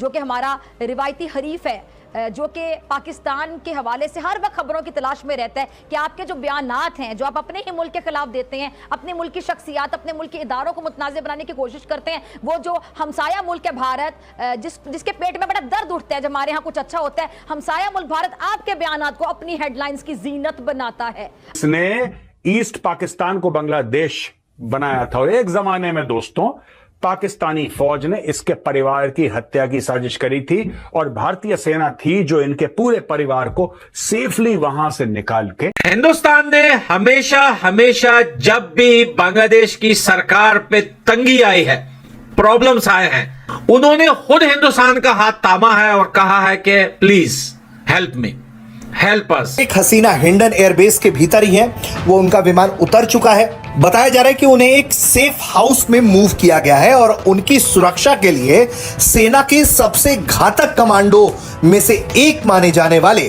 जो कि हमारा रिवायती हरीफ है, जो कि पाकिस्तान के हवाले से हर वक्त खबरों की तलाश में रहता है कि आपके जो बयानात हैं, जो आप अपने ही मुल्क के खिलाफ देते हैं, अपने मुल्क की शख्सियात, अपने मुल्क के इदारों को मुतनाज़ बनाने की कोशिश करते हैं, वो जो हमसाया मुल्क है भारत, जिसके पेट में बड़ा दर्द उठता है जब हमारे यहाँ कुछ अच्छा होता है, हमसाया मुल्क भारत आपके बयानात को अपनी हेडलाइंस की जीनत बनाता है। इसने ईस्ट पाकिस्तान को बांग्लादेश बनाया था और एक जमाने में दोस्तों पाकिस्तानी फौज ने इसके परिवार की हत्या की साजिश करी थी और भारतीय सेना थी जो इनके पूरे परिवार को सेफली वहां से निकाल के। हिंदुस्तान ने हमेशा हमेशा जब भी बांग्लादेश की सरकार पे तंगी आई है, प्रॉब्लम्स आए हैं, उन्होंने खुद हिंदुस्तान का हाथ थामा है और कहा है कि please help me, help us. एक हसीना हिंडन एयरबेस के भीतर ही है, वो उनका विमान उतर चुका है। बताया जा रहा है कि उन्हें एक सेफ हाउस में मूव किया गया है और उनकी सुरक्षा के लिए सेना के सबसे घातक कमांडो में से एक माने जाने वाले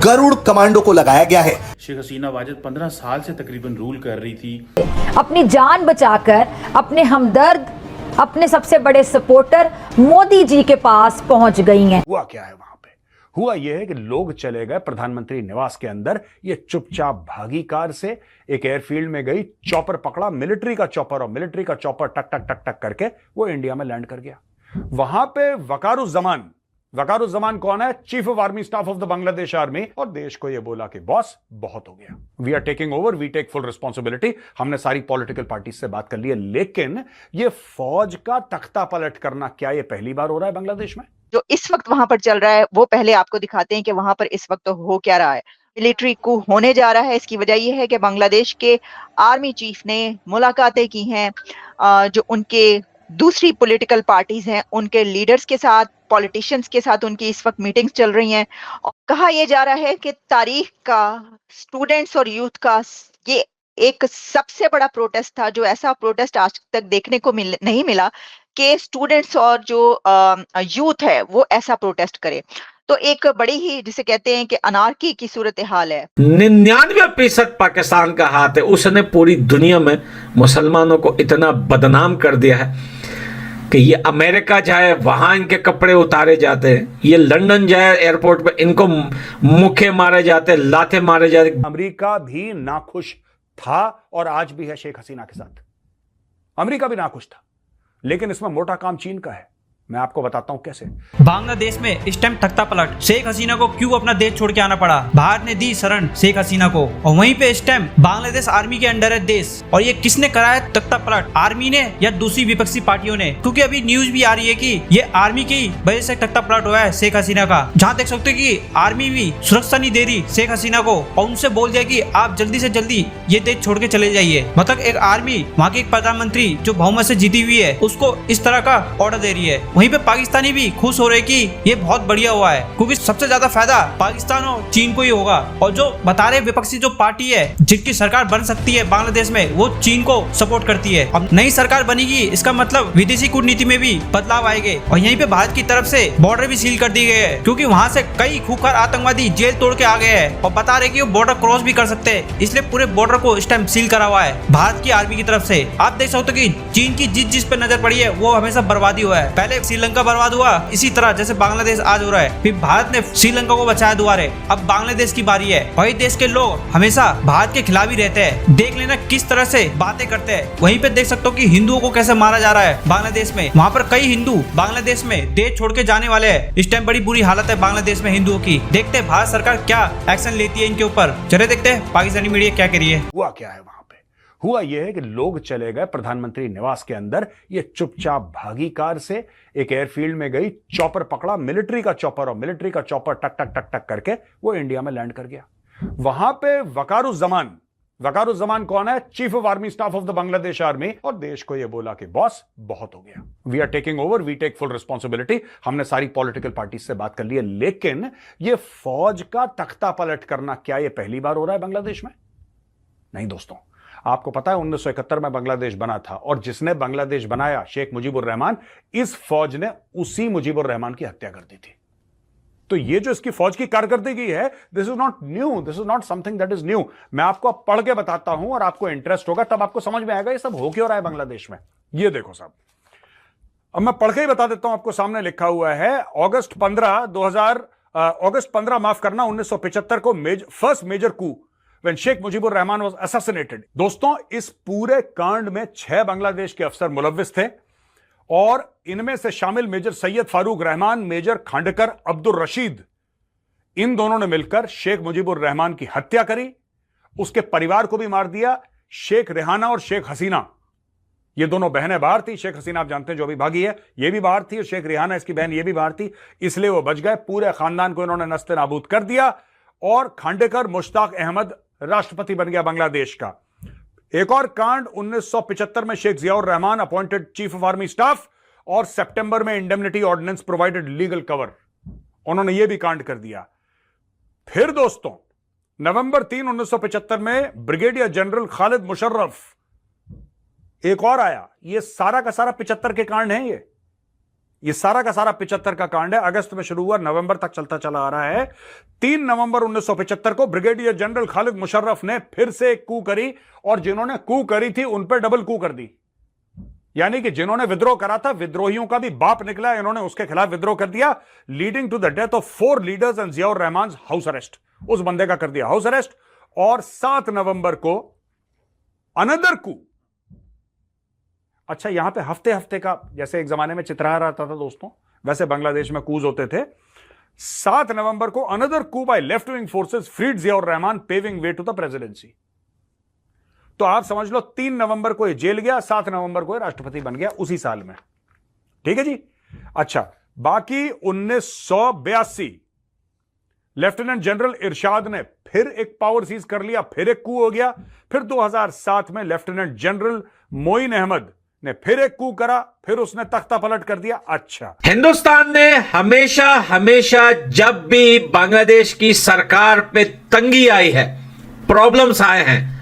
गरुड़ कमांडो को लगाया गया है। शेख हसीना वाजिद 15 साल से तकरीबन रूल कर रही थी। अपनी जान बचाकर अपने हमदर्द, अपने सबसे बड़े सपोर्टर मोदी जी के पास पहुंच गई हैं। हुआ क्या है वहां पे? हुआ यह है कि लोग चले गए प्रधानमंत्री निवास के अंदर, ये चुपचाप भागी कार से एक एयरफील्ड में गई, चॉपर पकड़ा, मिलिट्री का चॉपर, और मिलिट्री का चॉपर टक टक टक टक करके वो इंडिया में लैंड कर गया। वहां पे वकारुज्जमान कौन है? Chief of army staff of the Bangladesh army, और देश को यह बोला कि बॉस बहुत हो गया, we are taking over, we take full responsibility. हमने सारी पॉलिटिकल पार्टी से बात कर ली है, लेकिन यह फौज का तख्ता पलट करना क्या यह पहली बार हो रहा है बांग्लादेश में? जो इस वक्त वहां पर चल रहा है वो पहले आपको दिखाते हैं कि वहां पर इस वक्त हो क्या रहा है। मिलिट्री कू होने जा रहा है। इसकी वजह यह है कि बांग्लादेश के आर्मी चीफ ने मुलाकातें की हैं जो उनके दूसरी पॉलिटिकल पार्टीज हैं, उनके लीडर्स के साथ, पॉलिटिशियंस के साथ उनकी इस वक्त मीटिंग्स चल रही हैं। और कहा यह जा रहा है कि तारीख का, स्टूडेंट्स और यूथ का ये एक सबसे बड़ा प्रोटेस्ट था, जो ऐसा प्रोटेस्ट आज तक देखने को नहीं मिला कि स्टूडेंट्स और जो यूथ है वो ऐसा प्रोटेस्ट करे। तो एक बड़ी ही, जिसे कहते हैं कि अनार्की की सूरत हाल है। 99% पाकिस्तान का हाथ है। उसने पूरी दुनिया में मुसलमानों को इतना बदनाम कर दिया है कि ये अमेरिका जाए वहां इनके कपड़े उतारे जाते हैं, ये लंदन जाए एयरपोर्ट पे इनको मुक्के मारे जाते, लाते मारे जाते। अमेरिका भी नाखुश था और आज भी है शेख हसीना के साथ। अमेरिका भी नाखुश था, लेकिन इसमें मोटा काम चीन का है। मैं आपको बताता हूं कैसे। बांग्लादेश में इस टाइम तख्ता पलट, शेख हसीना को क्यों अपना देश छोड़ के आना पड़ा? भारत ने दी शरण शेख हसीना को, और वहीं पे इस टाइम बांग्लादेश आर्मी के अंडर है देश। और ये किसने कराया तख्ता पलट? आर्मी ने या दूसरी विपक्षी पार्टियों ने? क्योंकि अभी न्यूज भी आ रही है कि ये आर्मी की वजह से तख्ता पलट हुआ है शेख हसीना का। जहाँ देख सकते हो कि आर्मी भी सुरक्षा नहीं दे रही शेख हसीना को, और उनसे बोल दिया कि आप जल्दी से जल्दी ये देश छोड़ के चले जाइए। मतलब एक आर्मी, वहाँ की एक प्रधानमंत्री जो बहुमत से जीती हुई है, उसको इस तरह का ऑर्डर दे रही है। वहीं पे पाकिस्तानी भी खुश हो रहे कि ये बहुत बढ़िया हुआ है, क्योंकि सबसे ज्यादा फायदा पाकिस्तान और चीन को ही होगा। और जो बता रहे विपक्षी जो पार्टी है जिनकी सरकार बन सकती है बांग्लादेश में, वो चीन को सपोर्ट करती है। अब नई सरकार बनेगी, इसका मतलब विदेशी कूटनीति में भी बदलाव आएंगे। और यहीं पे भारत की तरफ से बॉर्डर भी सील कर दिए गए हैं, क्योंकि वहाँ से कई खूंखार आतंकवादी जेल तोड़ के आ गए हैं और बता रहे कि वो बॉर्डर क्रॉस भी कर सकते हैं। इसलिए पूरे बॉर्डर को इस टाइम सील करा हुआ है भारत की आर्मी की तरफ से। आप देख सकते हो कि चीन की जिस पे नजर पड़ी है वो हमेशा बर्बादी हुआ है। पहले श्रीलंका बर्बाद हुआ, इसी तरह जैसे बांग्लादेश आज हो रहा है, फिर भारत ने श्रीलंका को बचाया दोबारा, अब बांग्लादेश की बारी है। वही देश के लोग हमेशा भारत के खिलाफ ही रहते हैं। देख लेना किस तरह से बातें करते हैं। वहीं पे देख सकते हो कि हिंदुओं को कैसे मारा जा रहा है बांग्लादेश में। वहाँ पर कई हिंदू बांग्लादेश में देश छोड़ के जाने वाले हैं। इस टाइम बड़ी बुरी हालत है बांग्लादेश में हिंदुओं की। देखते हैं भारत सरकार क्या एक्शन लेती है इनके ऊपर। चले देखते हैं पाकिस्तानी मीडिया क्या कह रही है। हुआ क्या है वहां पे? हुआ यह है कि लोग चले गए प्रधानमंत्री निवास के अंदर, ये चुपचाप भागी कार से एक एयरफील्ड में गई, चॉपर पकड़ा, मिलिट्री का चॉपर, और मिलिट्री का चॉपर टक टक टक टक करके वो इंडिया में लैंड कर गया। वहां पे वकारुज्जमान कौन है? Chief of army staff of the Bangladesh army, और देश को यह बोला कि बॉस बहुत हो गया, we are taking over, we take full responsibility. हमने सारी पॉलिटिकल पार्टी से बात कर ली है, लेकिन यह फौज का तख्ता पलट करना क्या यह पहली बार हो रहा है बांग्लादेश में? नहीं दोस्तों, आपको पता है 1971 में बांग्लादेश बना था, और जिसने बांग्लादेश बनाया शेख मुजीबुर रहमान, इस फौज ने उसी मुजीबुर रहमान की हत्या कर दी थी। तो ये जो इसकी फौज की कारकर्दगी है, this is not new, this is not something that is new. मैं आपको अब पढ़ के बताता हूं और आपको इंटरेस्ट होगा, तब आपको समझ में आएगा ये सब हो क्यों रहा है बांग्लादेश में। ये देखो साहब, अब मैं पढ़ के ही बता देता हूं, आपको सामने लिखा हुआ है अगस्त 15 माफ करना 1975 को first major coup when Sheikh Mujibur Rahman was assassinated. दोस्तों, इस पूरे कांड में 6 बांग्लादेश के अफसर मुलव्विस थे और इनमें से शामिल मेजर सैयद फारूक रहमान, मेजर खांडकर अब्दुल रशीद, इन दोनों ने मिलकर शेख मुजीबुर रहमान की हत्या करी, उसके परिवार को भी मार दिया। शेख रेहाना और शेख हसीना, ये दोनों बहनें बाहर थी। शेख हसीना आप जानते हैं जो अभी भागी है, ये भी बाहर थी, और शेख रेहाना इसकी बहन ये भी बाहर थी, इसलिए वो बच गए। पूरे खानदान को इन्होंने नस्ते नाबूद कर दिया और खांडेकर मुश्ताक अहमद राष्ट्रपति बन गया बांग्लादेश का। एक और कांड 1975 में Sheikh Ziaur Rahman appointed chief of army staff, और सितंबर में indemnity ordinance provided legal cover, उन्होंने यह भी कांड कर दिया। फिर दोस्तों, नवंबर 3, 1975 में ब्रिगेडियर जनरल खालिद मुशर्रफ एक और आया। ये सारा का सारा 75 के कांड हैं। ये सारा का सारा 75 का कांड है। अगस्त में शुरू हुआ, नवंबर तक चलता चला आ रहा है। 3 नवंबर 1975 को ब्रिगेडियर जनरल खालिद मुशर्रफ ने फिर से एक कू करी, और जिन्होंने कू करी थी उन पर डबल कू कर दी। यानी कि जिन्होंने विद्रोह करा था, विद्रोहियों का भी बाप निकला, इन्होंने उसके खिलाफ विद्रोह कर दिया, leading to the death of 4 leaders and Ziaur Rahman house arrest. उस बंदे का कर दिया हाउस अरेस्ट। और 7 नवंबर को अनदर कू। अच्छा, यहां पे हफ्ते हफ्ते का, जैसे एक जमाने में चित्रहार आता था दोस्तों, वैसे बांग्लादेश में कूज होते थे। 7 नवंबर को another coup by left wing forces freed Ziaur Rahman, paving way to the presidency. तो आप समझ लो 3 नवंबर को ये जेल गया, 7 नवंबर को ये राष्ट्रपति बन गया उसी साल में। ठीक है जी। अच्छा, बाकी 1982 लेफ्टिनेंट जनरल इरशाद ने फिर एक पावर सीज कर लिया, फिर एक कू हो गया। फिर 2007 में लेफ्टिनेंट जनरल मोइन अहमद ने फिर एक कू करा, फिर उसने तख्ता पलट कर दिया। अच्छा, हिंदुस्तान ने हमेशा हमेशा जब भी बांग्लादेश की सरकार पे तंगी आई है, प्रॉब्लम्स आए हैं,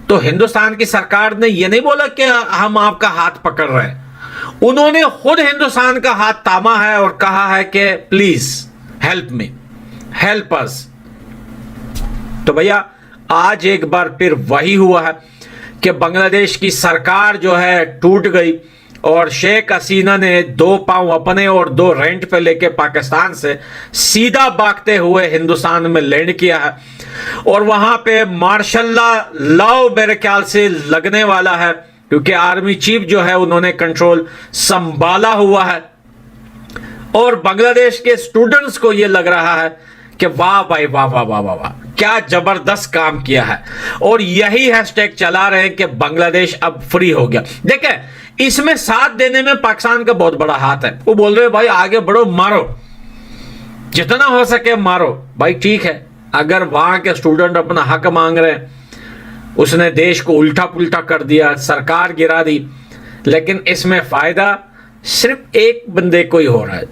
तो हिंदुस्तान की सरकार ने यह नहीं बोला कि हम आपका हाथ पकड़ रहे हैं। उन्होंने खुद हिंदुस्तान का हाथ थामा है और कहा है कि please help me, help us. तो भैया, आज एक बार फिर वही हुआ है कि बांग्लादेश की सरकार जो है टूट गई, और शेख हसीना ने 2 पांव अपने और 2 रेंट पे लेके पाकिस्तान से सीधा भागते हुए हिंदुस्तान में लैंड किया है। और वहां पे मार्शल लॉ मेरे ख्याल से लगने वाला है, क्योंकि आर्मी चीफ जो है उन्होंने कंट्रोल संभाला हुआ है। और बांग्लादेश के स्टूडेंट्स को यह लग रहा है कि वाह भाई वाह वाह वाह वाह वाह, क्या जबरदस्त काम किया है। और यही हैशटैग चला रहे हैं कि बांग्लादेश अब फ्री हो गया। देखें, इसमें साथ देने में पाकिस्तान का बहुत बड़ा हाथ है। वो बोल रहे हैं भाई आगे बढ़ो, मारो, जितना हो सके मारो। भाई ठीक है, अगर वहां के स्टूडेंट अपना हक मांग रहे हैं, उसने देश को उल्टा पुल्टा कर दिया, सरकार गिरा दी, लेकिन इसमें फायदा सिर्फ एक बंदे को ही हो रहा है,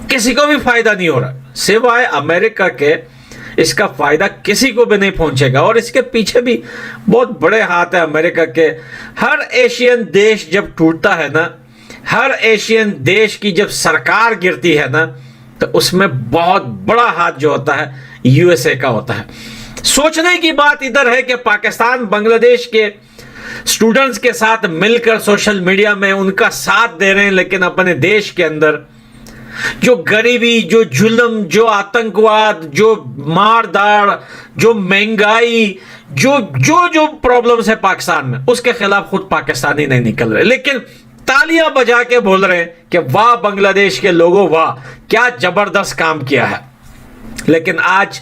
किसी को भी फायदा नहीं हो रहा सिवाय अमेरिका के। इसका फायदा किसी को भी नहीं पहुंचेगा, और इसके पीछे भी बहुत बड़े हाथ है अमेरिका के। हर एशियन देश जब टूटता है ना, हर एशियन देश की जब सरकार गिरती है ना, तो उसमें बहुत बड़ा हाथ जो होता है यूएसए का होता है। सोचने की बात इधर है कि पाकिस्तान बांग्लादेश के स्टूडेंट्स के साथ मिलकर सोशल मीडिया में उनका साथ दे रहे हैं, लेकिन अपने देश के अंदर जो गरीबी, जो जुल्म, जो आतंकवाद, जो मारदार, जो महंगाई, जो जो जो प्रॉब्लम्स है पाकिस्तान में, उसके खिलाफ खुद पाकिस्तानी नहीं निकल रहे, लेकिन तालियां बजा के बोल रहे हैं कि वाह बांग्लादेश के लोगों, वाह क्या जबरदस्त काम किया है। लेकिन आज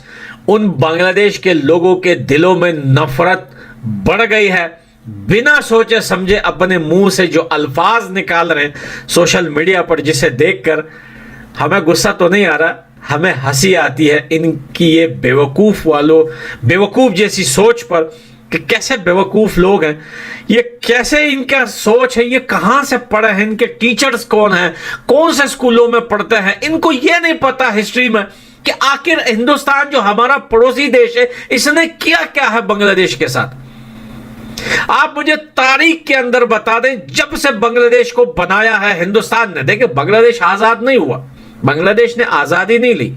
उन बांग्लादेश के लोगों के दिलों में नफरत बढ़ गई है। बिना सोचे समझे अपने मुंह से जो अल्फाज निकाल रहे हैं सोशल मीडिया पर, जिसे देखकर हमें गुस्सा तो नहीं आ रहा, हमें हंसी आती है इनकी ये बेवकूफ वालों, बेवकूफ जैसी सोच पर, कि कैसे बेवकूफ लोग हैं ये, कैसे इनका सोच है, ये कहां से पढ़े हैं, इनके टीचर्स कौन हैं, कौन से स्कूलों में पढ़ते हैं। इनको ये नहीं पता हिस्ट्री में कि आखिर हिंदुस्तान जो हमारा पड़ोसी देश है, इसने किया क्या है बांग्लादेश के साथ। आप मुझे तारीख के अंदर बता दें, जब से बांग्लादेश को बनाया है हिंदुस्तान ने। देखिए, बांग्लादेश आजाद नहीं हुआ, बांग्लादेश ने आजादी नहीं ली,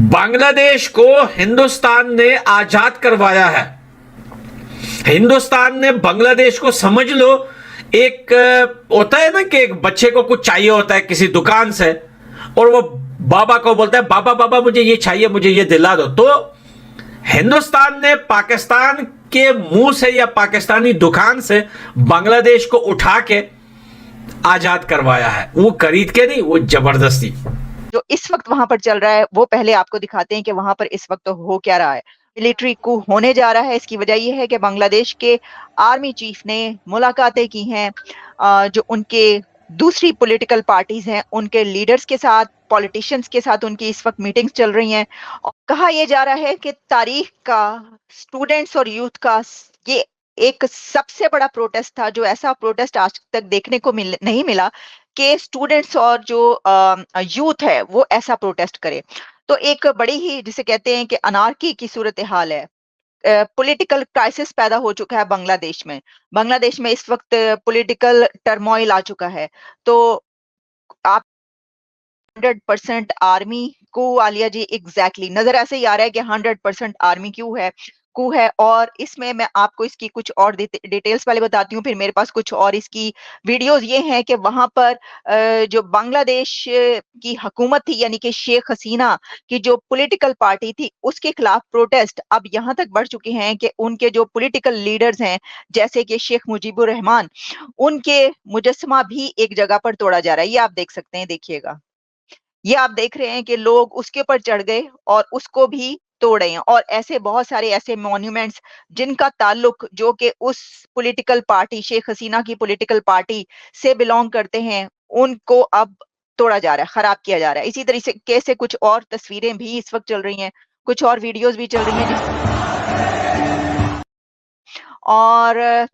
बांग्लादेश को हिंदुस्तान ने आजाद करवाया है। हिंदुस्तान ने बांग्लादेश को समझ लो एक होता है ना कि एक बच्चे को कुछ चाहिए होता है किसी दुकान से, और वो बाबा को बोलता है बाबा बाबा मुझे ये चाहिए, मुझे ये दिला दो। तो हिंदुस्तान ने पाकिस्तान के मुंह से या पाकिस्तानी दुकान से बांग्लादेश को उठा के आजाद करवाया है, वो खरीद के नहीं, वो जबरदस्ती। जो इस वक्त वहां पर चल रहा है वो पहले आपको दिखाते हैं कि वहां पर इस वक्त हो क्या रहा है। मिलिट्री कू होने जा रहा है। इसकी वजह यह है कि बांग्लादेश के आर्मी चीफ ने मुलाकातें की हैं जो उनके दूसरी पॉलिटिकल पार्टीज हैं उनके लीडर्स के साथ, पॉलिटिशियंस के साथ उनकी इस वक्त मीटिंग्स चल रही हैं। और कहा यह जा रहा है कि तारीख का, स्टूडेंट्स और यूथ का ये एक सबसे बड़ा प्रोटेस्ट था, जो ऐसा प्रोटेस्ट आज तक देखने को नहीं मिला कि स्टूडेंट्स और जो यूथ है वो ऐसा प्रोटेस्ट करे। तो एक बड़ी ही जिसे कहते हैं कि अनार्की की सूरत हाल है। पॉलिटिकल क्राइसिस पैदा हो चुका है बांग्लादेश में। बांग्लादेश में इस वक्त पॉलिटिकल टर्मोइल आ चुका है। तो आप 100% आर्मी को आलिया जी एग्जैक्टली नजर ऐसे ही आ रहा है कि 100% आर्मी क्यों है और इसमें मैं आपको इसकी कुछ और डिटेल्स वाले बताती हूँ। फिर मेरे पास कुछ और इसकी वीडियोस ये हैं कि वहां पर जो बांग्लादेश की हुकूमत थी यानी कि शेख हसीना की जो पॉलिटिकल पार्टी थी उसके खिलाफ प्रोटेस्ट अब यहाँ तक बढ़ चुके हैं कि उनके जो पॉलिटिकल लीडर्स हैं जैसे कि शेख मुजीबुर रहमान, उनके मुजस्समा भी एक जगह पर तोड़ा जा रहा है। ये आप देख सकते हैं, देखिएगा, ये आप देख रहे हैं कि लोग उसके ऊपर चढ़ गए और उसको भी तोड़े हैं। और ऐसे बहुत सारे ऐसे मॉन्यूमेंट्स जिनका ताल्लुक जो कि उस पॉलिटिकल पार्टी, शेख हसीना की पॉलिटिकल पार्टी से बिलोंग करते हैं, उनको अब तोड़ा जा रहा है, खराब किया जा रहा है। इसी तरीके से कुछ और तस्वीरें भी इस वक्त चल रही हैं, कुछ और वीडियोस भी चल रही हैं और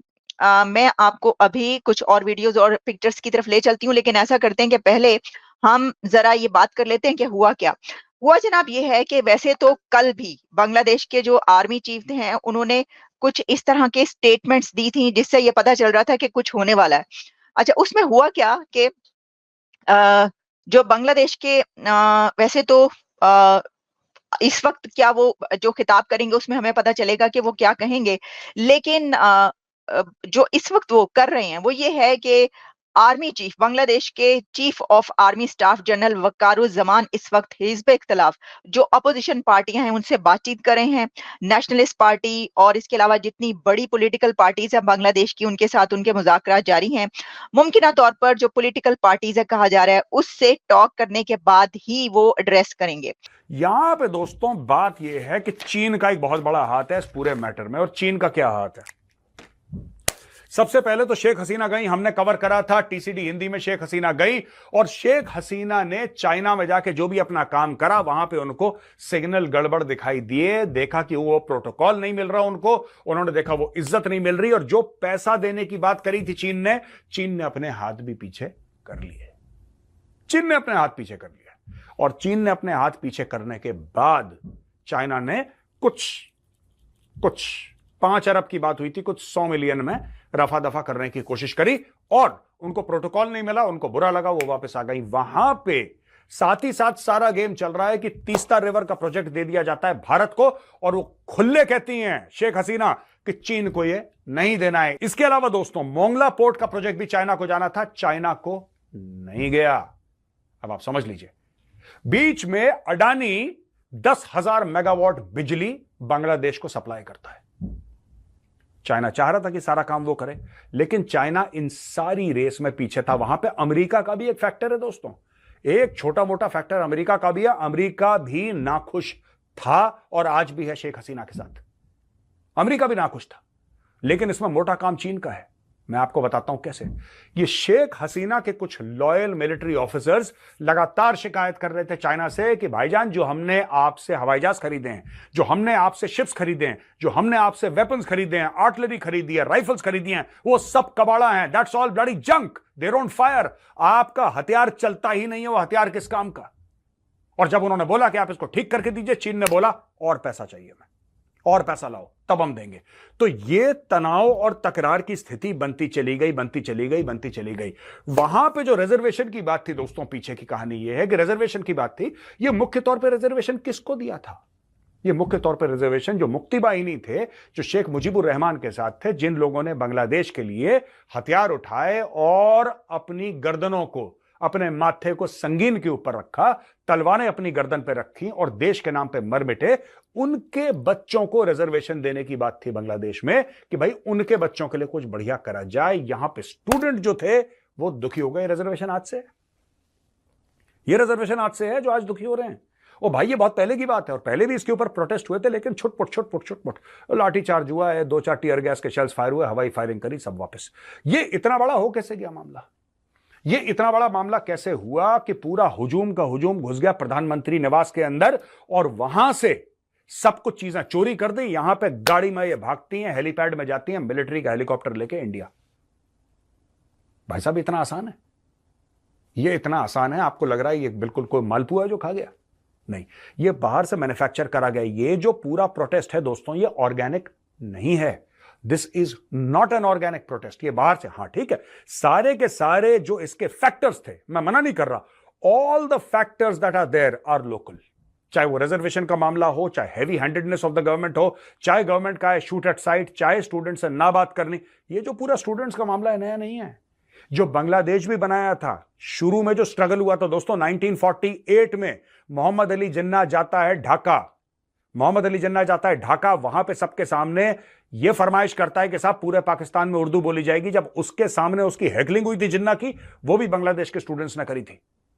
मैं आपको अभी कुछ और वीडियोस और पिक्चर्स की तरफ ले चलती हूँ। लेकिन ऐसा करते हैं कि पहले हम जरा ये बात कर लेते हैं कि हुआ क्या हुआ। जनाब ये है कि वैसे तो कल भी बांग्लादेश के जो आर्मी चीफ हैं उन्होंने कुछ इस तरह के स्टेटमेंट्स दी थी जिससे ये पता चल रहा था कि कुछ होने वाला है। अच्छा, उसमें हुआ क्या कि जो बांग्लादेश के वैसे तो इस वक्त क्या वो जो खिताब करेंगे उसमें हमें पता चलेगा कि वो क्या कहेंगे, लेकिन जो इस वक्त वो कर रहे हैं वो ये है कि आर्मी चीफ, बांग्लादेश के chief of army staff general Wakeruzzaman इस वक्त हिज़्ब इख्तिलाफ जो अपोजिशन पार्टियां हैं उनसे बातचीत कर रहे हैं। नेशनलिस्ट पार्टी और इसके अलावा जितनी बड़ी पॉलिटिकल पार्टीज हैं बांग्लादेश की, उनके साथ उनके मुज़ाकरात जारी हैं। मुमकिना तौर पर जो पॉलिटिकल पार्टीज है कहा जा रहा है उससे टॉक करने के बाद ही वो एड्रेस करेंगे। यहां पे दोस्तों बात यह है कि चीन का एक बहुत बड़ा हाथ है इस पूरे मैटर में। और चीन का क्या हाथ है? सबसे पहले तो शेख हसीना गई, हमने कवर करा था टीसीडी हिंदी में। शेख हसीना गई और शेख हसीना ने चाइना में जाके जो भी अपना काम करा वहां पे उनको सिग्नल गड़बड़ दिखाई दिए। देखा कि वो प्रोटोकॉल नहीं मिल रहा उनको, उन्होंने देखा वो इज्जत नहीं मिल रही, और जो पैसा देने की बात करी थी चीन ने अपने हाथ भी पीछे कर लिए। चीन ने अपने हाथ पीछे कर लिया, और चीन ने अपने हाथ पीछे करने के बाद चाइना ने कुछ 5 अरब की बात हुई थी, कुछ 100 मिलियन में रफा दफा करने की कोशिश करी, और उनको प्रोटोकॉल नहीं मिला, उनको बुरा लगा, वो वापस आ गई। वहां पे साथ ही साथ सारा गेम चल रहा है कि तीस्ता रिवर का प्रोजेक्ट दे दिया जाता है भारत को, और वो खुले कहती हैं शेख हसीना कि चीन को ये नहीं देना है। इसके अलावा दोस्तों मोंगला पोर्ट का प्रोजेक्ट भी चाइना को जाना था, चाइना को नहीं गया। अब आप समझ लीजिए, बीच में अडानी 10,000 मेगावाट बिजली बांग्लादेश को सप्लाई करता है। चाइना चाह रहा था कि सारा काम वो करे, लेकिन चाइना इन सारी रेस में पीछे था। वहां पे अमेरिका का भी एक फैक्टर है दोस्तों, एक छोटा मोटा फैक्टर अमेरिका का भी है। अमेरिका भी नाखुश था और आज भी है शेख हसीना के साथ। अमेरिका भी नाखुश था, लेकिन इसमें मोटा काम चीन का है। मैं आपको बताता हूं कैसे। ये शेख हसीना के कुछ लॉयल मिलिट्री ऑफिसर्स लगातार शिकायत कर रहे थे चाइना से कि भाईजान, जो हमने आपसे हवाई जहाज खरीदे हैं, जो हमने आपसे शिप्स खरीदे हैं, जो हमने आपसे वेपन्स खरीदे हैं, आर्टिलरी खरीदी है, राइफल्स खरीदी हैं, वो सब कबाड़ा हैं। That's all bloody junk, they don't fire. आपका हथियार चलता ही नहीं है, वो हथियार किस काम का? और जब उन्होंने बोला कि आप इसको ठीक करके दीजिए, चीन ने बोला और पैसा चाहिए, मैं और पैसा लाओ तब हम देंगे। तो ये तनाव और तकरार की स्थिति बनती चली गई। वहां पे जो रिजर्वेशन की बात थी दोस्तों, पीछे की कहानी ये है कि रिजर्वेशन की बात थी, ये मुख्य तौर पे रिजर्वेशन किसको दिया था? ये मुख्य तौर पर रिजर्वेशन जो मुक्ति बाहिनी थे, जो शेख मुजीबुर रहमान के साथ थे, जिन लोगों ने बांग्लादेश के लिए हथियार उठाए और अपनी गर्दनों को, अपने माथे को संगीन के ऊपर रखा, तलवारें अपनी गर्दन पे रखी और देश के नाम पे मर मिटे, उनके बच्चों को रिजर्वेशन देने की बात थी बांग्लादेश में कि भाई उनके बच्चों के लिए कुछ बढ़िया करा जाए। यहां पे स्टूडेंट जो थे वो दुखी हो गए। रिजर्वेशन आज से, ये रिजर्वेशन आज से है जो आज दुखी हो रहे हैं। ओ भाई ये बहुत पहले की बात है और पहले भी इसके ऊपर प्रोटेस्ट हुए थे, लेकिन छुटपुट लाठी चार्ज हुआ है, 2-4 टीयर गैस के शेल्स फायर हुए, हवाई फायरिंग करी, सब वापस। ये इतना बड़ा हो कैसे गया मामला? ये इतना बड़ा मामला कैसे हुआ कि पूरा हुजूम का हुजूम घुस गया प्रधानमंत्री निवास के अंदर और वहां से सब कुछ चीजें चोरी कर दी। यहां पे गाड़ी में ये भागती हैं, हेलीपैड में जाती हैं, मिलिट्री का हेलीकॉप्टर लेके इंडिया। भाई साहब इतना आसान है? ये इतना आसान है? आपको लग रहा है ये बिल्कुल कोई मालपुआ जो खा गया? नहीं, ये बाहर से मैन्युफैक्चर करा गया। ये जो पूरा प्रोटेस्ट है दोस्तों, ये ऑर्गेनिक नहीं है। This is not an organic protest. ये बाहर से, हां ठीक है, सारे के सारे जो इसके फैक्टर्स थे, मैं मना नहीं कर रहा, all the factors that are there are local. चाहे वो रिजर्वेशन का मामला हो, चाहे heavy handedness of the government हो, चाहे गवर्नमेंट का है शूट एट साइट, चाहे स्टूडेंट से ना बात करनी। ये जो पूरा स्टूडेंट्स का मामला है, नया नहीं है। जो बांग्लादेश भी बनाया था, शुरू में जो स्ट्रगल हुआ था दोस्तों 1948 में, मोहम्मद अली जिन्ना जाता है ढाका, वहां पे सबके सामने यह फरमाइश करता है कि साहब पूरे पाकिस्तान में उर्दू बोली जाएगी। जब उसके सामने उसकी हैकलिंग हुई थी जिन्ना की, वो भी बांग्लादेश के स्टूडेंट्स ने करी थी।